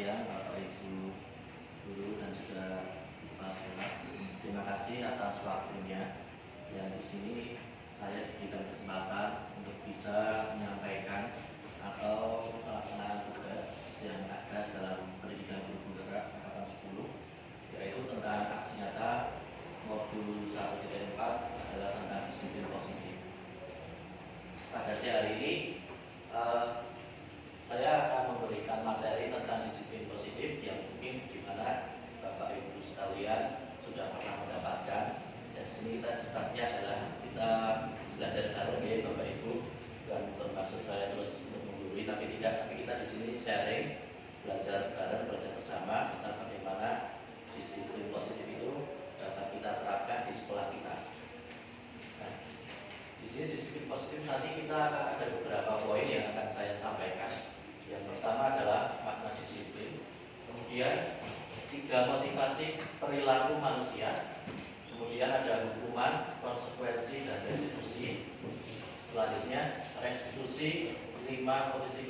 siang Bapak Ibu guru dan juga kepala sekolah. Terima kasih atas waktunya. Yang di sini saya diberikan kesempatan untuk bisa menyampaikan atau pelaksanaan tugas yang ada dalam pendidikan guru penggerak angkatan 10, yaitu tentang aksi nyata modul 1.4 adalah tentang disiplin positif. Pada siang hari ini saya akan memberikan materi tentang disiplin positif yang mungkin di mana Bapak Ibu sekalian sudah pernah mendapatkan. Dan di sini kita sifatnya adalah kita belajar bareng ya Bapak Ibu, bukan bermaksud saya terus untuk menggurui, tapi kita di sini sharing, belajar bareng, belajar bersama tentang bagaimana disiplin positif itu dapat kita terapkan di sekolah kita. Nah, di sini disiplin positif nanti kita akan ada beberapa poin yang akan saya sampaikan. Yang pertama adalah makna disiplin, kemudian 3 motivasi perilaku manusia, kemudian ada hukuman, konsekuensi, dan restitusi. Selanjutnya restitusi, 5 posisi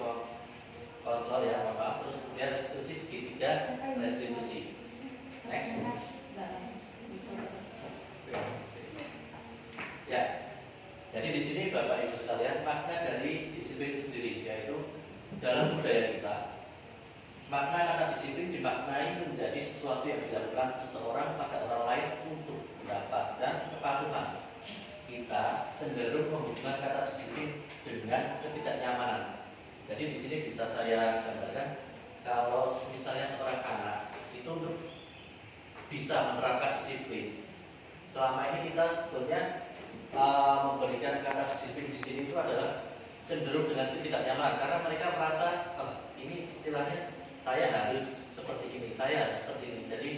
kontrol ya, maaf. Terus kemudian restitusi segitiga restitusi. Next. Ya, jadi di sini Bapak Ibu sekalian, makna dari disiplin itu sendiri yaitu dalam budaya kita, makna kata disiplin dimaknai menjadi sesuatu yang dilakukan seseorang pada orang lain untuk mendapatkan kepatuhan. Kita cenderung menghubungkan kata disiplin dengan ketidaknyamanan. Jadi di sini bisa saya gambarkan, kalau misalnya seorang anak itu untuk bisa menerapkan disiplin, selama ini kita sebetulnya memberikan kata disiplin di sini itu adalah cenderung dengan ketidaknyamanan, karena mereka merasa ini istilahnya saya harus seperti ini, saya harus seperti ini. Jadi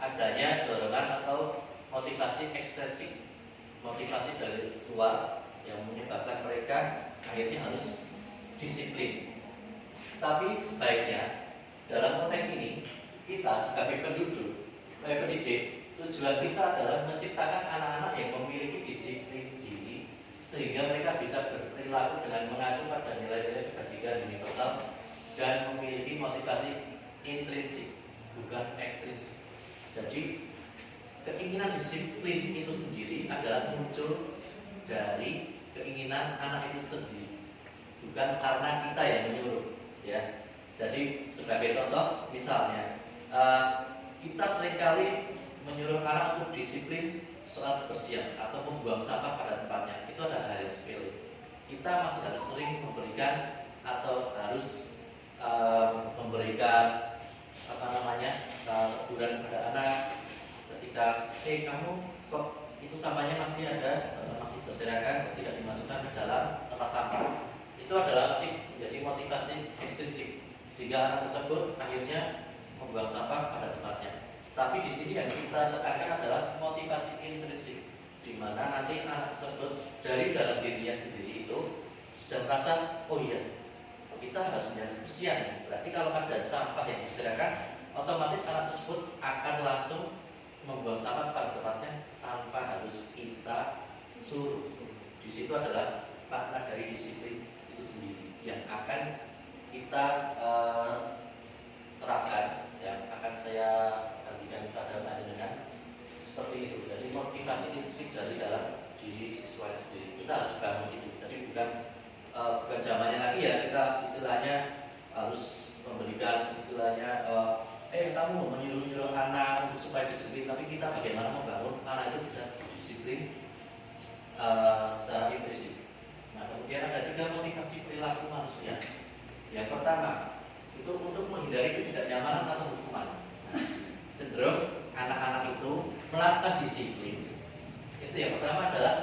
adanya dorongan atau motivasi ekstrinsik, motivasi dari luar yang menyebabkan mereka akhirnya harus disiplin. Tapi sebaiknya dalam konteks ini kita sebagai pendidik, tujuan kita adalah menciptakan anak-anak yang memiliki disiplin diri sehingga mereka bisa berperilaku dengan mengacu pada nilai-nilai kebajikan universal dan memiliki motivasi intrinsik, bukan ekstrinsik. Jadi keinginan disiplin itu sendiri adalah muncul dari keinginan anak itu sendiri, bukan karena kita yang menyuruh ya. Jadi sebagai contoh misalnya kita seringkali menyuruh anak untuk disiplin soal kebersihan atau membuang sampah pada tempatnya. Itu ada hal yang sepele. Kita masih harus sering memberikan atau harus memberikan teguran kepada anak ketika kamu kok itu sampahnya masih ada, masih berserakan, tidak dimasukkan ke dalam tempat sampah. Itu adalah masih menjadi motivasi ekstrinsik sehingga anak tersebut akhirnya membuang sampah pada tempatnya. Tapi di sini yang kita tekankan adalah motivasi intrinsik, di mana nanti anak tersebut dari dalam dirinya sendiri itu sudah merasa, oh iya, kita harus menjaga kebersihan. Berarti kalau ada sampah yang berserakan, otomatis anak tersebut akan langsung membuang sampah pada tempatnya tanpa harus kita suruh. Di situ adalah makna dari disiplin itu sendiri yang akan kita terapkan, yang akan saya bagikan pada panjenengan seperti itu. Jadi motivasi intrinsik dari dalam diri siswa itu sendiri kita harus bangun itu. Jadi bukan zamannya lagi ya kita istilahnya harus memberikan istilahnya kamu menyuruh anak untuk supaya disiplin, tapi kita bagaimana membangun anak itu bisa disiplin secara intrinsik. Nah, kemudian ada 3 motivasi perilaku manusia. Yang pertama itu untuk menghindari ketidaknyamanan atau hukuman. Nah, cenderung anak-anak itu melakukan disiplin. Itu yang pertama adalah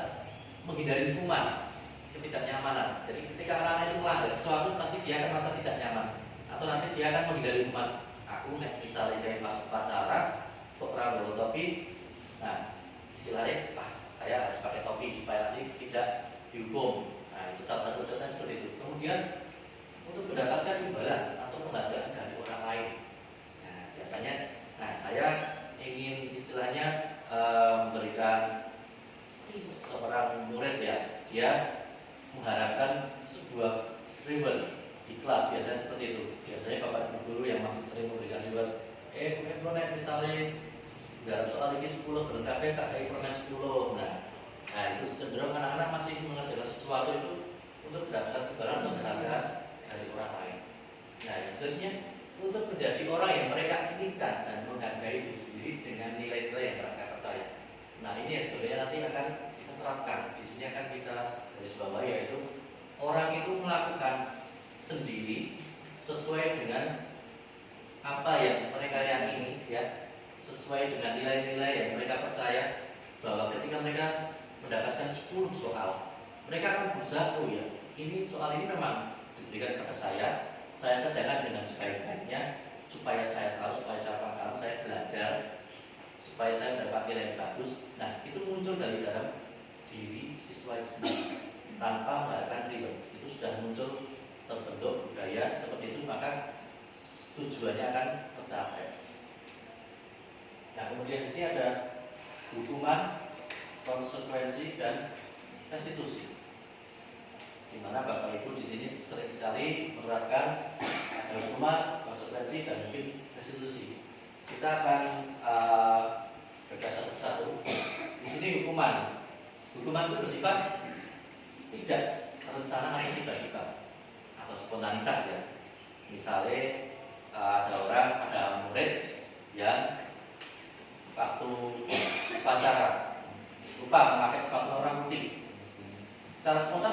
menghindari hukuman, ketidaknyamanan. Jadi ketika anak-anak itu melanggar sesuatu, pasti dia akan merasa tidak nyaman, atau nanti dia akan menghindari hukuman. Aku misalnya kayak masuk upacara kok bawa topi, nah istilahnya saya harus pakai topi supaya nanti tidak dihukum. Nah itu salah satu contohnya seperti itu. Kemudian untuk mendapatkan imbalan atau penghargaan dari orang lain, nah biasanya saya ingin istilahnya memberikan seorang murid ya, dia mengharapkan sebuah reward di kelas, biasanya seperti itu. Biasanya bapak ibu guru guru yang masih sering memberikan reward, permen misalnya dalam soal ini 10 berlengkapnya tak permen 10. Nah itu cenderung anak-anak masih mengerjakan sesuatu itu untuk mendapatkan imbalan atau penghargaan dari orang lain. Nah sebenarnya untuk menjadi orang yang mereka inginkan dan menghargai diri sendiri dengan nilai-nilai yang mereka percaya. Nah ini yang sebenarnya nanti akan kita terapkan. Di sini akan kita garis bawahi, yaitu orang itu melakukan sendiri sesuai dengan apa yang mereka yakini, ya, sesuai dengan nilai-nilai yang mereka percaya, bahwa ketika mereka mendapatkan 10 soal, mereka akan berusaha, oh ya, ini soal ini memang diberikan kepada saya kerjakan dengan sebaik-baiknya, supaya saya tahu, supaya saya paham, saya belajar, supaya saya mendapat nilai yang bagus. Nah itu muncul dari dalam diri siswa itu sendiri tanpa mengharapkan reward. Itu sudah muncul, terbentuk budaya seperti itu, maka tujuannya akan tercapai. Nah kemudian di sini ada hukuman, konsekuensi, dan restitusi, di mana Bapak Ibu di sini sering sekali menerapkan ada hukuman, konsekuensi, dan mungkin restitusi. Kita akan bedah satu-satu. Di sini hukuman itu bersifat tidak terencana atau tiba-tiba atau spontanitas, ya. Misalnya ada murid yang waktu upacara lupa memakai sepatu warna putih, secara spontan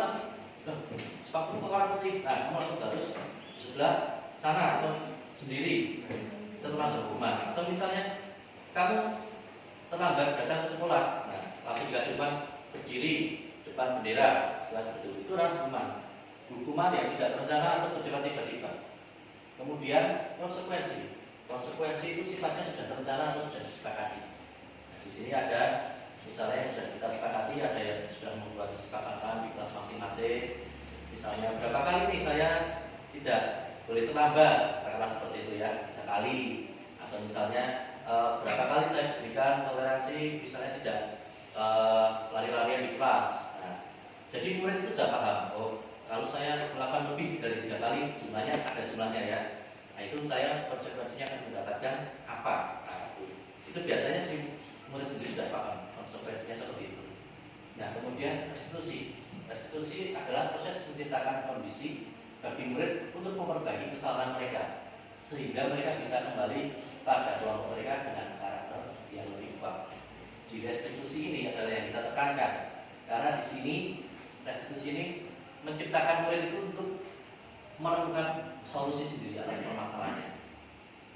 nanti sepatu warna putih, nah kamu langsung harus di sebelah sana atau sendiri, itu termasuk hukuman. Atau misalnya kamu terlambat datang ke sekolah, nah langsung dikasih berdiri depan bendera, seperti itu adalah hukuman yang tidak terencana atau bersifat tiba-tiba. Kemudian konsekuensi itu sifatnya sudah terencana atau sudah disepakati. Nah, di sini ada misalnya yang sudah kita sepakati, ada yang sudah membuat kesepakatan di kelas masing-masing. Misalnya berapa kali nih saya tidak boleh terlambat, katakanlah seperti itu, ya, 3 kali. Atau misalnya berapa kali saya berikan toleransi, misalnya tidak lari-larian di kelas. Nah, jadi murid itu sudah paham, oh kalau saya melakukan lebih dari 3 kali, jumlahnya ada jumlahnya, ya. Nah itu saya konsekuensinya akan mendapatkan apa? Nah, itu biasanya sih murid sendiri sudah paham konsekuensinya seperti itu. Nah kemudian restitusi adalah proses menciptakan kondisi bagi murid untuk memperbaiki kesalahan mereka, sehingga mereka bisa kembali pada kelompok mereka dengan karakter yang lebih kuat. Di restitusi ini adalah yang kita tekankan, karena di sini restitusi ini menciptakan murid itu untuk menemukan solusi sendiri atas permasalahannya.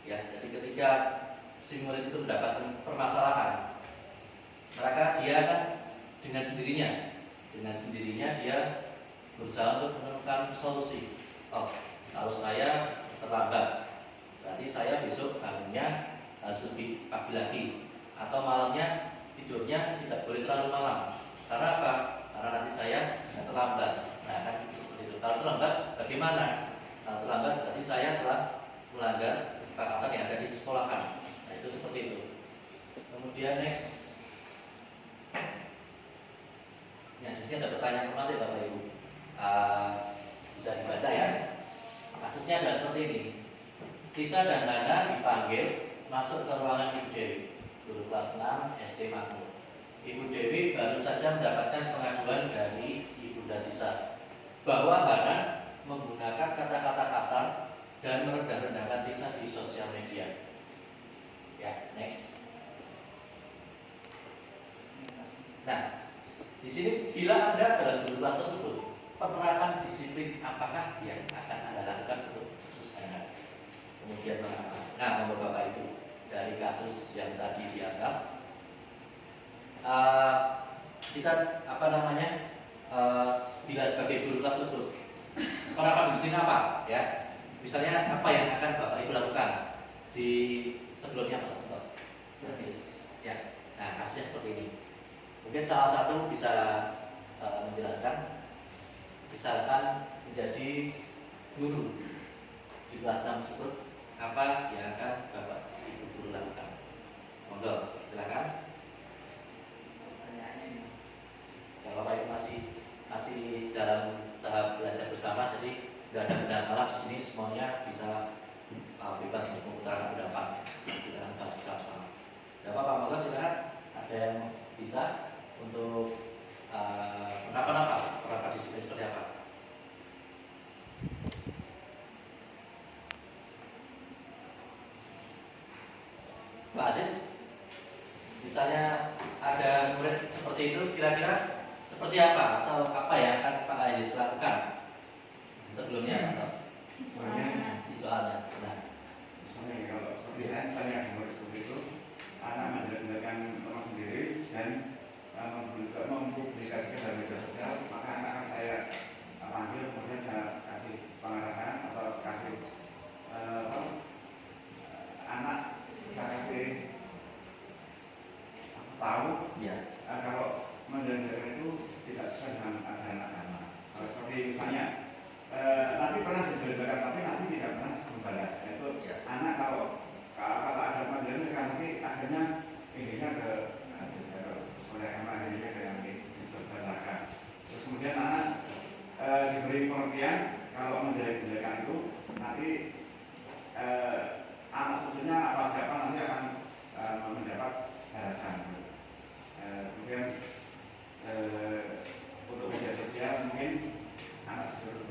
Ya, jadi ketika si murid itu mendapatkan permasalahan, maka dia akan dengan sendirinya dia berusaha untuk menemukan solusi. Oh, kalau saya terlambat, berarti saya besok bangunnya harus lebih pagi lagi, atau malamnya tidurnya tidak boleh terlalu malam. Karena apa? Karena nanti saya bisa terlambat. Nah, kan seperti itu. Kalau terlambat, bagaimana? Kalau terlambat, berarti saya telah melanggar kesepakatan yang ada di sekolahan. Nah, itu seperti itu. Kemudian next. Nah, di sini ada pertanyaan kembali, Bapak Ibu. Bisa dibaca, ya. Kasusnya adalah seperti ini. Lisa dan Nana dipanggil masuk ke ruangan Ibu Dewi, guru kelas 6 SD Makmur. Ibu Dewi baru saja mendapatkan pengaduan dari Ibunda Lisa bahwa Hana menggunakan kata-kata kasar dan merendah-rendahkan Lisa di sosial media. Ya, next. Nah, di sini bila Anda adalah guru kelas tersebut, penerapan disiplin apakah yang akan Anda lakukan untuk kasus Hana? Kemudian mengapa? Nah, nomor Bapak Ibu, dari kasus yang tadi di atas, kita bila sebagai guru kelas tersebut, penerapan disiplin apa? Ya, misalnya apa yang akan Bapak Ibu lakukan di sebelumnya Mas Anto? Ya, nah kasusnya seperti ini. Mungkin salah satu bisa menjelaskan. Misalkan menjadi guru di kelas 6 tersebut, apa yang akan Bapak Ibu guru lakukan? Monggo, silakan. Ya, Bapak Ibu masih dalam tahap belajar bersama, jadi nggak ada benda salah di sini, semuanya bisa bebas untuk mengutarakan pendapat. Kita akan bahas bersama-sama. Tidak apa-apa, monggo silakan. Ada yang bisa untuk pendapat disiplin seperti apa? Pak Aziz, misalnya ada murid seperti itu, kira-kira seperti apa atau apa yang akan Pak Aziz lakukan sebelumnya atau di soalnya? Nah, misalnya kalau seperti saya, misalnya ada murid seperti itu, anak menjelaskan teman sendiri dan mempublikasikan dalam media sosial, maka anak akan saya panggil, kemudian saya kasih pengarahan atau kasih anak saya kasih tahu ya. Kalau menjelaskan itu tidak sesuai dengan ajaran agama. Kalau seperti misalnya nanti pernah dijelaskan tapi nanti tidak pernah membalas. Itu ya. Anak kalau ada pelajaran nanti akhirnya intinya ke sekolah agama, akhirnya ke yang disederhanakan. Terus kemudian anak diberi pengertian kalau menjelaskan itu nanti anak cucunya apa siapa nanti akan mendapat balasan. Kemudian untuk media sosial mungkin anak disuruh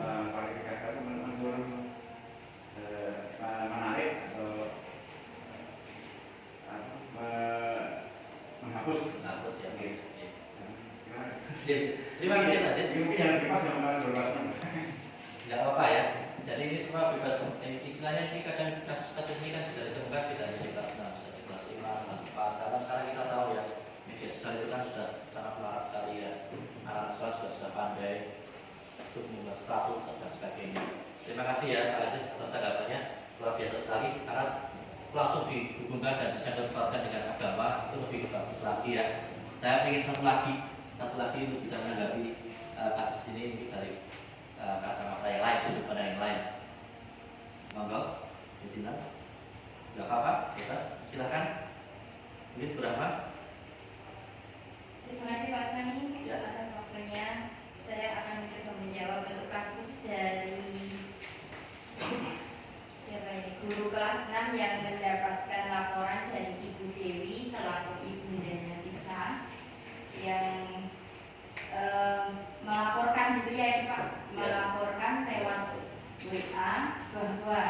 kualifikasi menarik atau menghapus ya. Terima kasih Pak Sis. Mungkin yang bebas yang akan berbahasa. Tidak apa-apa ya. Jadi ini semua bebas. Istilahnya ini kadang kasus ini kan bisa ditemukan tidak hanya di kelas 6, bisa di kelas 5, kelas 4. Karena sekarang kita tahu ya media sosial itu kan sudah sangat melarat sekali ya. Anak-anak sekolah juga sudah pandai untuk membuat status dan sebagainya. Terima kasih ya Pak Aziz atas tanggapannya, luar biasa sekali karena langsung dihubungkan dan disangkut-pautkan dengan agama itu lebih bagus lagi ya. Saya ingin satu lagi untuk bisa menanggapi kasus ini dari kacamata yang lain, sudut pandang yang lain. Monggo, silakan. Enggak apa-apa, bebas. Silakan. Mungkin berapa? Terima kasih Pak Sani Ya. atas waktunya. Saya akan mencoba menjawab untuk kasus dari siapa ini? Guru kelas 6 yang mendapatkan laporan dari Ibu Dewi selaku ibundanya Tisa yang melaporkan gitu ya Pak, melaporkan lewat WA bahwa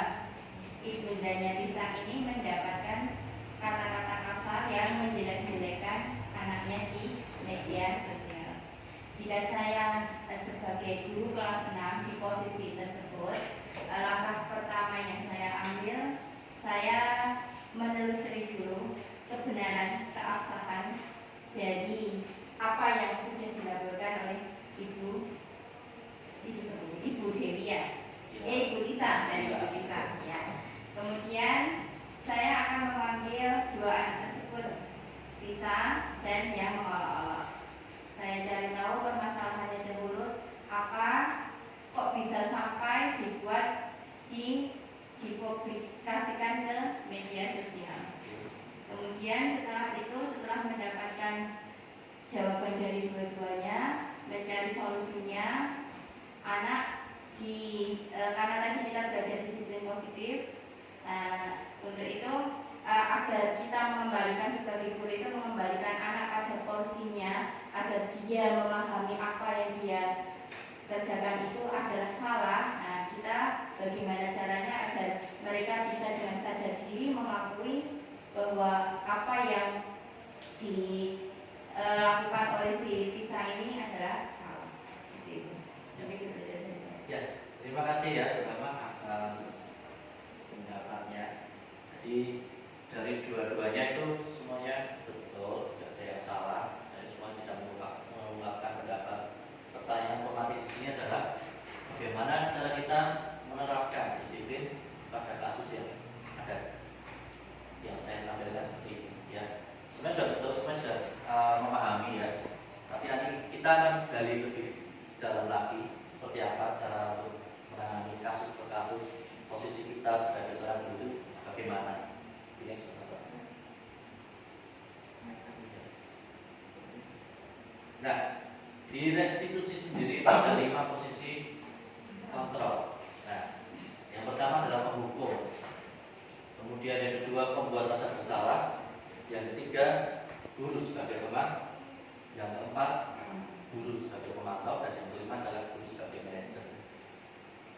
ibundanya Tisa ini mendapatkan kata-kata kasar yang menjelek-jelekan anaknya di media sosial. Jika saya sebagai guru kelas 6 di posisi tersebut, langkah pertama yang saya ambil, saya menelusuri dulu kebenaran keabsahan dari apa yang sudah dilaporkan oleh Ibu Dewi ya, Ibu Tisa dari Ibu Tisa ya. Kemudian saya akan memanggil dua anak tersebut, Tisa dan yang mengolok-olok. Saya cari tahu permasalahannya dahulu, apa kok bisa sampai dipublikasikan ke media sosial. Kemudian setelah mendapatkan jawaban dari dua-duanya, mencari solusinya, anak karena tadi kita belajar disiplin positif, untuk itu agar kita mengembalikan sebagai guru itu mengembalikan anak pada porsinya, agar dia memahami apa yang dia kerjakan itu adalah salah. Nah, kita bagaimana caranya agar mereka bisa dengan sadar diri mengakui bahwa apa yang dilakukan oleh si Tisa ini adalah salah. Itu. Ya, terima kasih ya pertama atas pendapatnya. Jadi dari dua-duanya itu semuanya betul, tidak ada yang salah, dan semua bisa mengungkapkan pendapat. Pertanyaan pematik di sini adalah bagaimana cara kita menerapkan disiplin pada kasus yang ada, yang saya tampilkan seperti ini. Ya, sebenarnya sudah betul, sebenarnya sudah memahami ya. Tapi nanti kita akan gali lebih dalam lagi seperti apa cara untuk menangani kasus per kasus, posisi kita sebagai seorang guru itu bagaimana. Ini seperti apa. Nah, di restitusi sendiri ada 5 posisi kontrol. Nah, yang pertama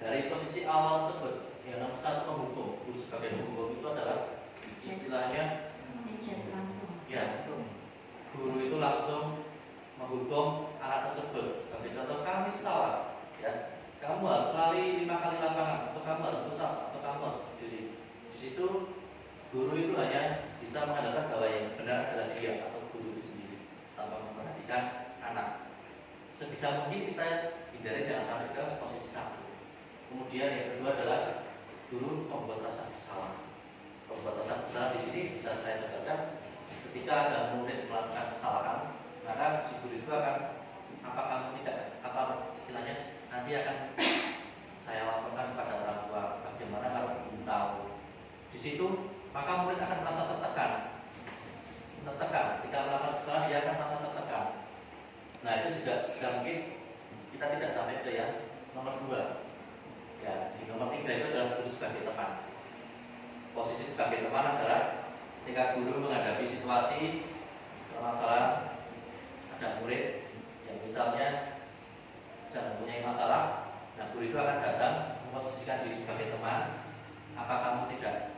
Dari posisi awal tersebut, yang nomor satu penghukum, guru sebagai penghukum itu adalah istilahnya langsung. ya, guru itu langsung menghukum anak tersebut. Sebagai contoh, kamu itu salah, ya, kamu harus lari 5 kali lapangan, atau kamu harus pusat, atau kamu harus berdiri. Di situ guru itu hanya bisa mengatakan bahwa yang benar adalah dia atau guru itu sendiri, tanpa memperhatikan anak. Sebisa mungkin kita hindari jangan sampai ke posisi satu. Kemudian yang kedua adalah guru membuat rasa bersalah. Membuat rasa bersalah di sini bisa saya jabarkan ketika ada murid melakukan kesalahan, maka si guru itu akan apa istilahnya nanti akan saya laporkan kepada orang tua. Bagaimana kalau belum tahu? Di situ maka murid akan merasa tertekan. Ketika melakukan kesalahan dia akan merasa tertekan. Nah itu juga sebisa mungkin kita tidak sampai ke yang nomor 2. Ya, di nomor 3 itu adalah guru sebagai teman. Posisi sebagai teman adalah ketika guru menghadapi situasi permasalahan ada murid yang misalnya sedang mempunyai masalah, nah guru itu akan datang memposisikan diri sebagai teman. Apa kamu tidak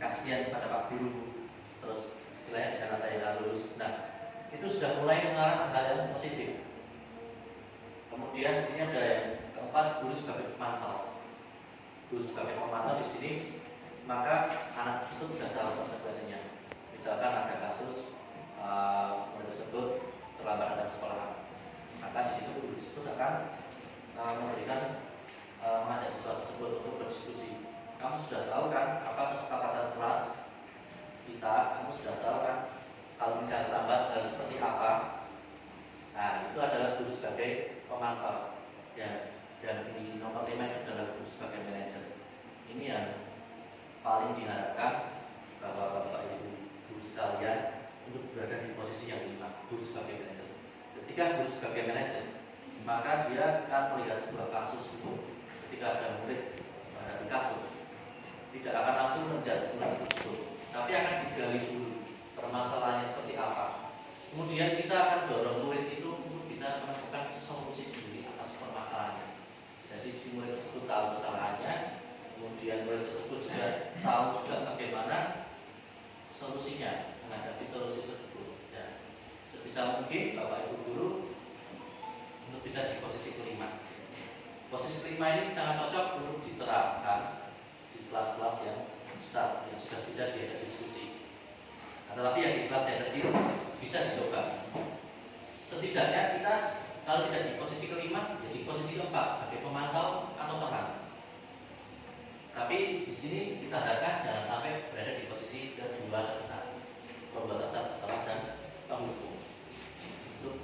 kasihan kepada Pak Guru? Terus istilahnya dengan nada yang halus. Nah, itu sudah mulai mengarah ke hal yang positif. Kemudian di sini ada yang keempat, guru sebagai pemantau. Guru sebagai pemantau di sini, maka anak tersebut sudah tahu konsekuensinya. Misalkan ada kasus murid tersebut terlambat datang ke sekolah, maka di situ guru tersebut akan memberikan mengajak siswa tersebut untuk berdiskusi. Kamu sudah tahu kan apa kesepakatan kelas kita? Kamu sudah tahu kan kalau misalnya terlambat harus seperti apa? Nah, itu adalah guru sebagai pemantau. Ya, dan di nomor 5 itu adalah guru sebagai manajer. Ini yang paling diharapkan bahwa Bapak Ibu guru sekalian untuk berada di posisi yang 5, guru sebagai manajer. Ketika guru sebagai manajer, maka dia akan melihat sebuah kasus itu. Ketika ada murid menghadapi kasus, tidak akan langsung menjudge murid tersebut, tapi akan digali dulu permasalahannya seperti apa. Kemudian kita akan dorong murid itu untuk bisa menemukan solusi sendiri atas permasalahannya. Jadi si murid tersebut tahu kesalahannya, kemudian murid tersebut juga tahu juga bagaimana solusinya menghadapi solusi tersebut. Ya, sebisa mungkin Bapak Ibu guru untuk bisa di posisi kelima. Posisi kelima ini sangat cocok untuk diterapkan di kelas-kelas yang besar yang sudah bisa diajak diskusi. Nah, tetapi yang di kelas yang kecil bisa dicoba. Setidaknya kita kalau tidak di posisi kelima, ya di posisi keempat sebagai pemantau atau teman. Tapi di sini kita harapkan jangan sampai berada di posisi kedua dan satu, pembuat rasa bersalah dan penghukum. Untuk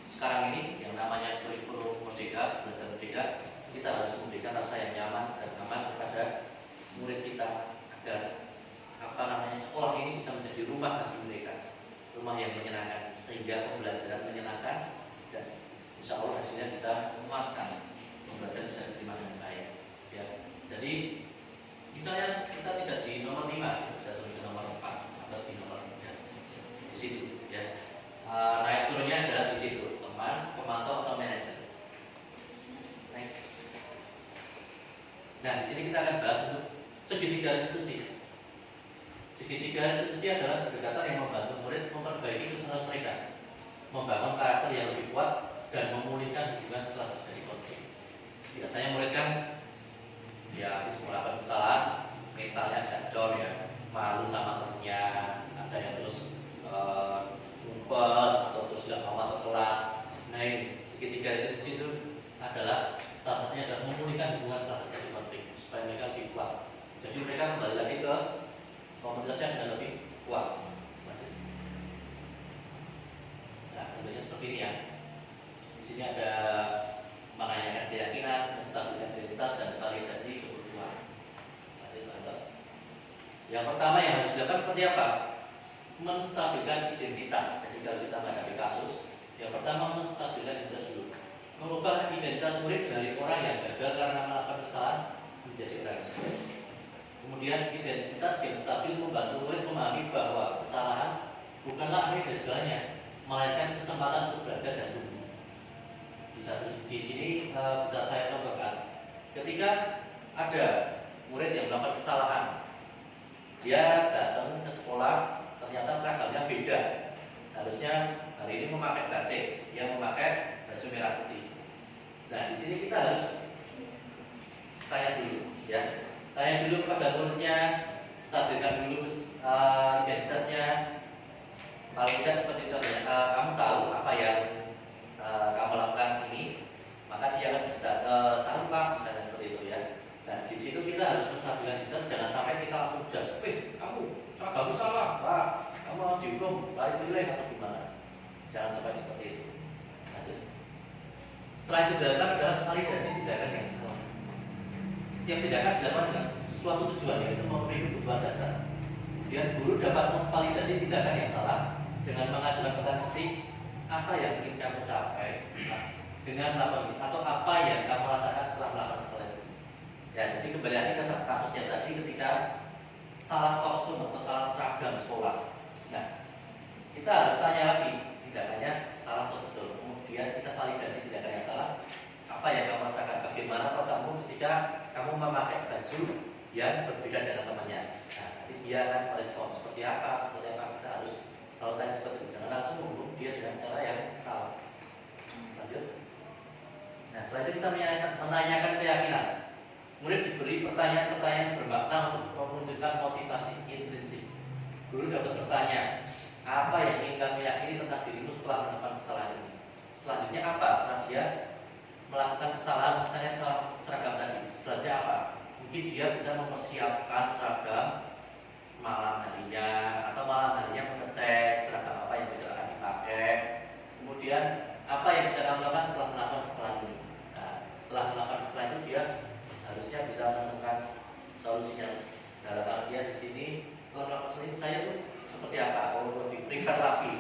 sekarang ini yang namanya kurikulum merdeka, belajar merdeka, kita harus memberikan rasa yang nyaman dan aman kepada murid kita agar sekolah ini bisa menjadi rumah bagi mereka, rumah yang menyenangkan sehingga pembelajaran menyenangkan dan insya Allah hasilnya bisa memuaskan, pembelajaran bisa diterima dengan baik. Ya, jadi misalnya kita tidak di nomor 5, bisa turun ke nomor 4 atau di nomor 3 di situ. Ya, naik turunnya adalah di situ, teman, pemantau atau manajer. Next. Nah, di sini kita akan bahas untuk segitiga institusi. Segitiga institusi adalah pendekatan yang membantu murid memperbaiki kesalahan mereka, membangun karakter yang lebih kuat, dan memulihkan hubungan setelah terjadi konflik. Biasanya murid kan ya habis melakukan kesalahan, mentalnya agak down ya, malu sama temennya, ada yang terus ngumpet atau terus tidak mau masuk kelas. Nah, ini segitiga institusi itu adalah salah satunya adalah memulihkan hubungan setelah terjadi konflik supaya mereka lebih kuat. Jadi mereka kembali lagi ke komunitasnya dengan lebih kuat. Nah, tentunya seperti ini ya. Di sini ada menanyakan keyakinan, menstabilkan identitas dan validasi kebutuhan. Yang pertama yang harus dilakukan seperti apa? Menstabilkan identitas. Jadi kalau kita menghadapi kasus, yang pertama menstabilkan identitas dulu. Mengubah identitas murid dari orang yang gagal karena melakukan kesalahan menjadi orang yang sukses. Kemudian identitas yang stabil membantu murid memahami bahwa kesalahan bukanlah akhir dari segalanya, melainkan kesempatan untuk belajar dan tumbuh. Di sini bisa saya contohkan. Ketika ada murid yang melakukan kesalahan. Dia datang ke sekolah, ternyata seragamnya beda. Harusnya hari ini memakai batik, dia memakai baju merah putih. Nah, di sini kita harus tanya dulu, ya. Tanya dulu kepada muridnya, stabilkan dulu identitasnya. Kalau tidak seperti contohnya, kamu tahu apa yang kamu lakukan ini, maka dia akan tahu Pak, misalnya seperti itu ya. Dan di situ kita harus menstabilkan identitas, jangan sampai kita langsung just, kamu salah, Pak, kamu harus dihukum, balik nilai atau gimana. Jangan sampai seperti itu. Lanjut. Setelah itu dilakukan adalah validasi tindakan yang salah. Setiap tindakan dilakukan dengan suatu tujuan, yaitu memenuhi kebutuhan dasar. Kemudian guru dapat memvalidasi tindakan yang salah dengan mengajukan pertanyaan seperti apa yang ingin kamu capai dengan melakukan atau apa yang kamu rasakan setelah melakukan kesalahan itu. Ya, jadi kembali lagi ke kasus yang tadi ketika salah kostum atau salah seragam sekolah. Nah, kita harus tanya lagi tindakannya salah atau betul. Kemudian kita validasi tindakan yang salah. Apa yang kamu rasakan? Bagaimana perasaanmu ketika kamu memakai baju yang berbeda dengan temannya? Nah, nanti dia akan merespon seperti apa? Kita harus selalu tanya seperti itu. Jangan langsung membunuh dia dengan cara yang salah. Lanjut. Nah, setelah itu kita menanyakan keyakinan. Murid diberi pertanyaan-pertanyaan bermakna untuk menunjukkan motivasi intrinsik. Guru dapat bertanya, apa yang ingin kamu yakini tentang dirimu setelah melakukan kesalahan ini? Selanjutnya apa setelah dia melakukan kesalahan, misalnya seragam tadi? Selanjutnya apa? Mungkin dia bisa mempersiapkan seragam malam harinya, atau malam harinya mengecek seragam apa yang bisa akan dipakai. Kemudian apa yang bisa kamu lakukan setelah melakukan kesalahan ini? Nah, setelah melakukan kesalahan itu dia harusnya bisa menemukan solusinya. Dalam hal dia di sini setelah melakukan kesalahan saya tuh seperti apa? Kalau lebih prepare lagi,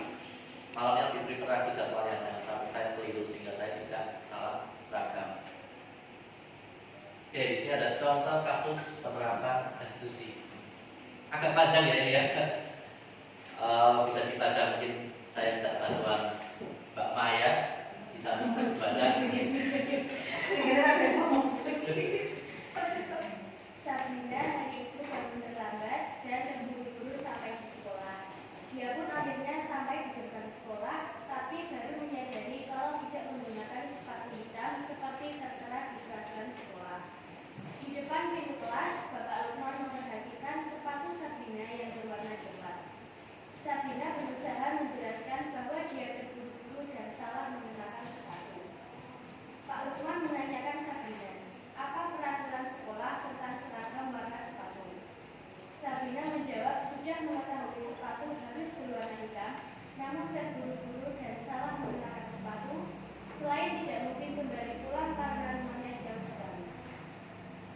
malamnya lebih prepare lagi jadwalnya, jangan sampai saya keliru sehingga saya tidak salah seragam. Oke, di sini ada contoh kasus penerapan restitusi. Agak panjang ya ini ya. Bisa dibaca, mungkin saya minta bantuan Mbak Maya bisa membaca. Sabrina hari itu bangun terlambat dan terburu-buru sampai di sekolah. Dia pun akhirnya sampai di depan sekolah, tapi baru menyadari kalau tidak menggunakan sepatu hitam seperti tertera di peraturan sekolah. Di depan pintu kelas, Bapak Lukman memperhatikan sepatu Sabrina yang berwarna coklat. Sabrina berusaha menjelaskan bahwa dia terburu-buru dan salah menggunakan sepatu. Pak Lukman menanyakan Sabrina, apa peraturan sekolah tentang seragam warna sepatu? Sabrina menjawab sudah mengetahui sepatu harus berwarna hitam, namun terburu-buru dan salah menggunakan sepatu. Selain tidak mungkin kembali pulang karena rumahnya jauh sekali.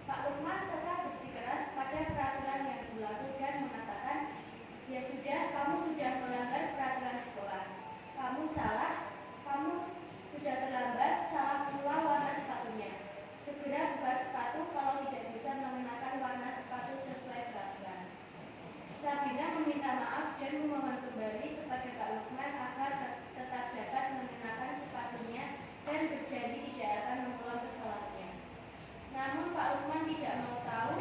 Pak Lukman tetap bersikeras pada peraturan yang berlaku dan mengatakan, ya sudah, kamu sudah melanggar peraturan sekolah. Kamu salah, kamu sudah terlambat, salah pula warna sepatunya. Segera buka sepatu kalau tidak bisa mengenakan warna sepatu sesuai peraturan. Sabrina meminta maaf dan memohon kembali kepada Pak Lukman agar tetap dapat mengenakan sepatunya dan berjanji tidak akan mengulang kesalahannya. Namun Pak Lukman tidak mau tahu.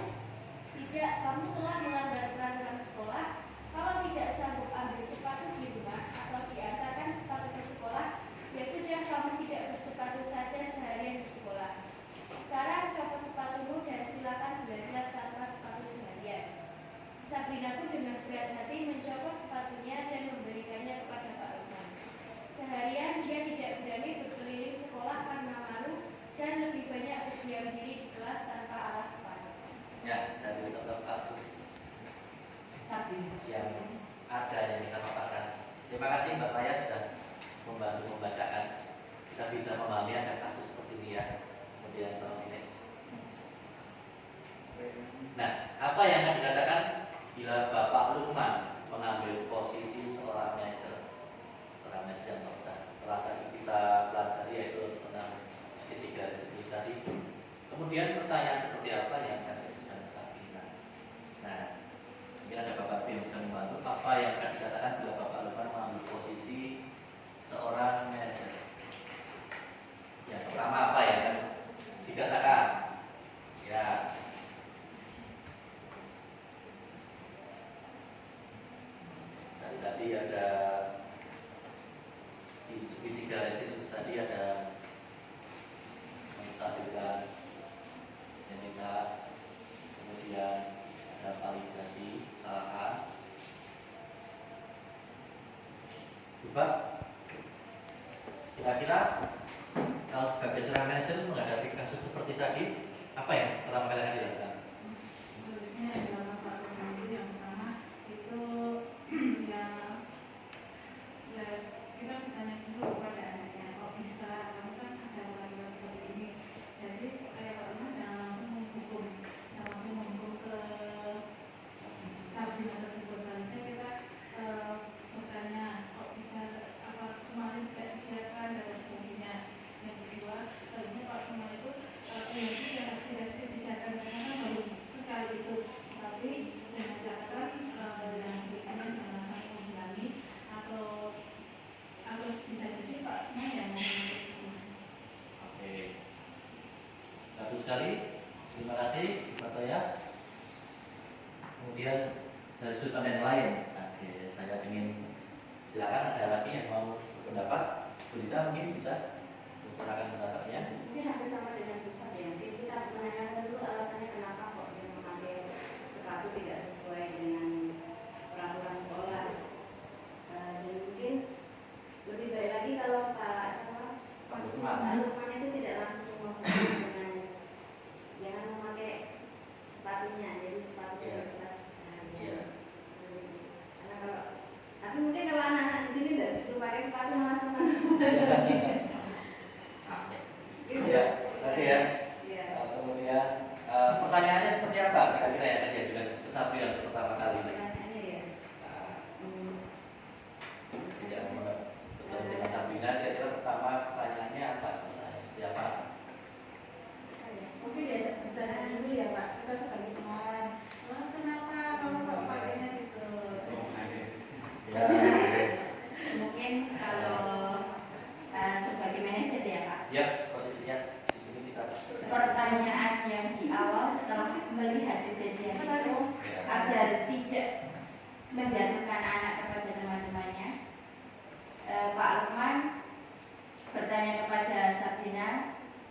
Tidak, kamu telah melanggar peraturan sekolah. Kalau tidak sanggup ambil sepatu di rumah atau diantarkan sepatu ke sekolah, ya sudah, kamu tidak bersepatu saja seharian di sekolah. Sekarang copot sepatumu dan silakan belajar tanpa sepatu seharian. Sabrina pun dengan berat hati mencopot sepatunya dan memberikannya kepada Pak Lukman. Seharian dia tidak berani berkeliling sekolah karena malu dan lebih banyak berdiam diri di kelas tanpa alas sepatu. Ya, dari contoh kasus Sabrina yang ada yang kita paparkan. Terima kasih Mbak Maya sudah membantu membacakan. Kita bisa memahami ada kasus seperti ini ya. Kemudian tolong next. Nah, apa yang akan dikatakan bila Bapak Lukman mengambil posisi seorang manajer yang telah tadi kita pelajari yaitu tentang segitiga itu tadi. Kemudian pertanyaan seperti apa yang akan diajukan Sabrina? Nah, mungkin ada Bapak yang bisa membantu apa yang akan dikatakan bila Bapak Lukman mengambil posisi seorang manajer. Yang pertama apa ya kan dikatakan? Ya, tadi ada di segitiga restitusi tadi ada menstabilkan identitas, kemudian ada validasi kesalahan. Coba kira-kira kalau sebagai seorang manajer menghadapi kasus seperti tadi, apa yang pertama kali akan dilakukan? Solusinya adalah Pak Gubernur. Yang pertama itu ya kita misalnya dulu pada anaknya, kok bisa kamu kan ada orang seperti ini. Jadi kayak Pak Gubernur jangan langsung menghukum, ke Sabrina tersebut. Selanjutnya kita bertanya, kok bisa apa kemarin tidak disiapkan dan sebagainya. Yang kedua, selanjutnya Pak Gubernur itu tidak dijaga karena baru sekali itu, tapi dengan catatan yang berikutnya jangan sampai mengulangi atau bisa jadi Pak yang Oke, bagus sekali. Terima kasih, Pak Toya. Kemudian dari sudut pandang lain, oke, saya ingin silakan ada lagi yang mau berpendapat. Bu Dita mungkin bisa utarakan pendapatnya. Mungkin hampir sama dengan Ustaz ya. Kita menanyakan dulu alasannya kenapa kok dia memakai sepatu tidak sesuai dengan peraturan sekolah. Dan mungkin lebih baik lagi kalau Pak Lukman itu tidak langsung menghukum dengan jangan memakai sepatunya, jadi sepatu prioritas. Karena kalau tapi mungkin kalau anak-anak di sini tidak justru pakai sepatu malah senang. Ya, tadi ya. Iya. Kemudian pertanyaannya seperti apa kira-kira yang akan diajukan ke Sabrina untuk pertama kali? Pertanyaannya ya. Tidak bertemu dengan Sabrina, kira-kira pertama pertanyaannya apa? Seperti apa? mungkin diajak bicara dulu ya Pak, kita sebagai teman. Kenapa kamu kok pakainya situ? Ya, Mungkin kalau sebagai manajer ya Pak, ya posisinya di sini kita. pertanyaan yang di awal setelah melihat kejadian itu agar tidak menjatuhkan anak kepada teman-temannya, Pak Lukman bertanya kepada Sabrina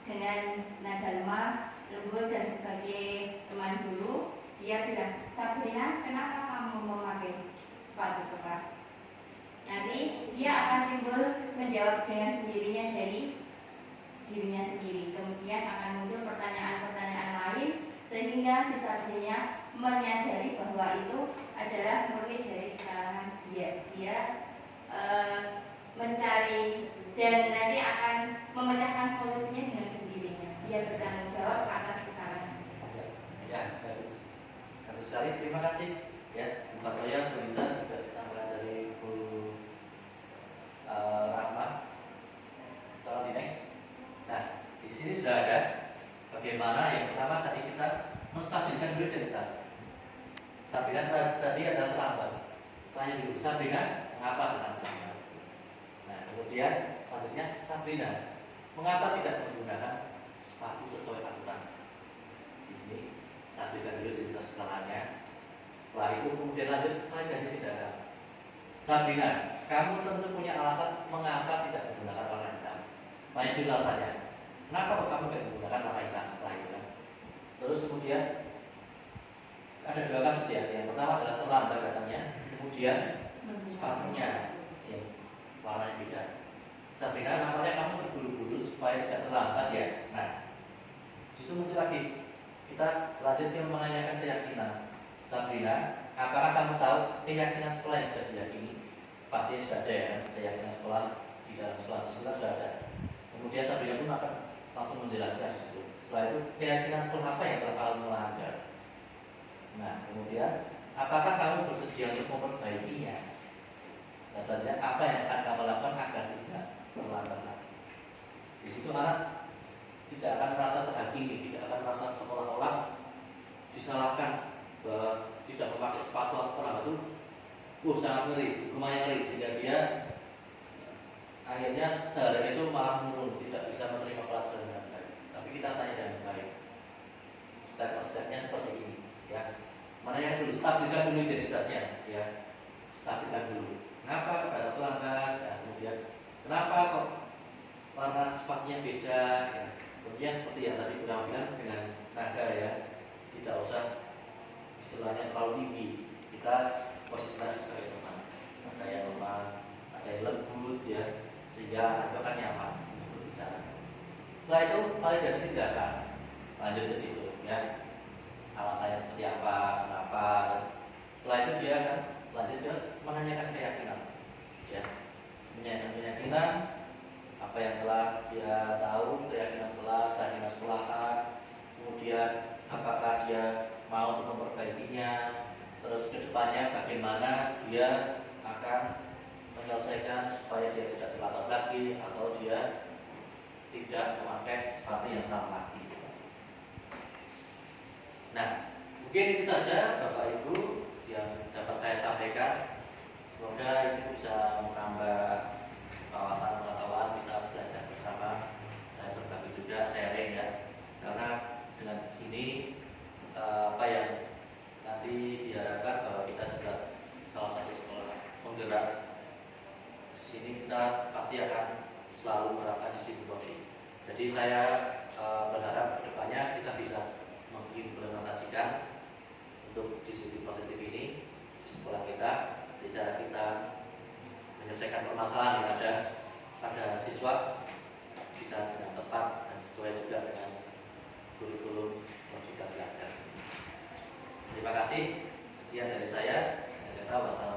dengan nada lemah, lembut dan sebagai teman dulu. Dia bilang, Sabrina, kenapa kamu memakai sepatu ketat? Nanti dia akan timbul menjawab dengan sendirinya dari dirinya sendiri. Kemudian akan muncul pertanyaan-pertanyaan lain sehingga si Sabrina menyadari bahwa itu adalah murni dari kesalahan dia. Dia mencari dan nanti akan memecahkan solusinya dengan sendirinya. Dia bertanggung jawab atas kesalahan. Ya, bagus sekali. Terima kasih. Ya, Bu Fatoya, Bu Intan juga ditambahkan dari Bu Rahma. Tolong di next. Nah, di sini sudah ada bagaimana yang pertama tadi kita menstabilkan dulu identitas. Sabrina tadi adalah terlambat. Tanya dulu, Sabrina, mengapa terlambat? Nah, kemudian selanjutnya Sabrina, mengapa tidak menggunakan sepatu sesuai aturan? Di sini stabilkan dulu identitas kesalahannya. Setelah itu kemudian lanjut validasi tindakan. Sabrina, kamu tentu punya alasan mengapa tidak menggunakan warna hitam. Tanya dulu alasannya. Kenapa kok kamu tidak menggunakan warna hitam setelah itu kan? Terus kemudian ada dua kasus ya. Yang pertama adalah terlambat datangnya, kemudian sepatunya yang warnanya beda. Sabrina, namanya kamu terburu-buru supaya tidak terlambat ya. Nah, situ muncul lagi. Kita lanjut ke menanyakan keyakinan. Sabrina, apakah kamu tahu keyakinan sekolah yang sudah diyakini? Pasti sudah ada ya, keyakinan sekolah di dalam sekolah tersebut sudah ada. Kemudian Sabrina pun akan langsung menjelaskan di situ. Setelah itu keyakinan sekolah apa yang telah kamu melanggar? Nah, kemudian apakah kamu bersedia untuk memperbaikinya? Dan selanjutnya apa yang akan kamu lakukan agar tidak terlambat lagi? Di situ anak tidak akan merasa terhakimi, tidak akan merasa seolah-olah disalahkan bahwa tidak memakai sepatu atau terlambat itu sangat ngeri, lumayan ngeri sehingga dia akhirnya seharian itu malah murung, tidak bisa menerima pelajaran dengan baik. Tapi kita tanya dengan baik, step-stepnya seperti ini, ya. Mana yang dulu stabilkan dulu identitasnya, ya, stabilkan dulu. kenapa ada pelanggan, ya, kemudian kenapa kok warna sepatunya beda, ya. Tentunya seperti yang tadi Bunda bilang dengan nada ya, tidak usah istilahnya terlalu tinggi. Kita posisikan sebagai teman, ada yang lemah, ada yang lembut ya, sehingga anak kan nyaman untuk berbicara. Setelah itu validasi tindakan, lanjut ke situ ya, alasannya seperti apa, kenapa. Setelah itu dia akan lanjut ke menanyakan keyakinan ya, menanyakan keyakinan apa yang telah dia tahu, keyakinan kelas, keyakinan sekolahan, kemudian apakah dia mau untuk memperbaikinya, terus kedepannya bagaimana dia akan menyelesaikan supaya dia tidak terlambat lagi atau dia tidak memakai sepatu yang sama lagi. Nah, mungkin itu saja Bapak Ibu yang dapat saya sampaikan. Semoga ini bisa menambah wawasan pengetahuan kita belajar bersama. Saya berbagi juga sharing ya, karena dengan ini apa yang nanti diharapkan bahwa kita juga salah satu sekolah penggerak di sini, kita pasti akan selalu menerapkan disiplin positif. Jadi saya berharap kedepannya kita bisa mengimplementasikan untuk disiplin positif ini di sekolah kita, di cara kita menyelesaikan permasalahan yang ada pada siswa bisa dengan tepat dan sesuai juga dengan kurikulum yang kita belajar. Terima kasih. Sekian dari saya. Wassalamualaikum.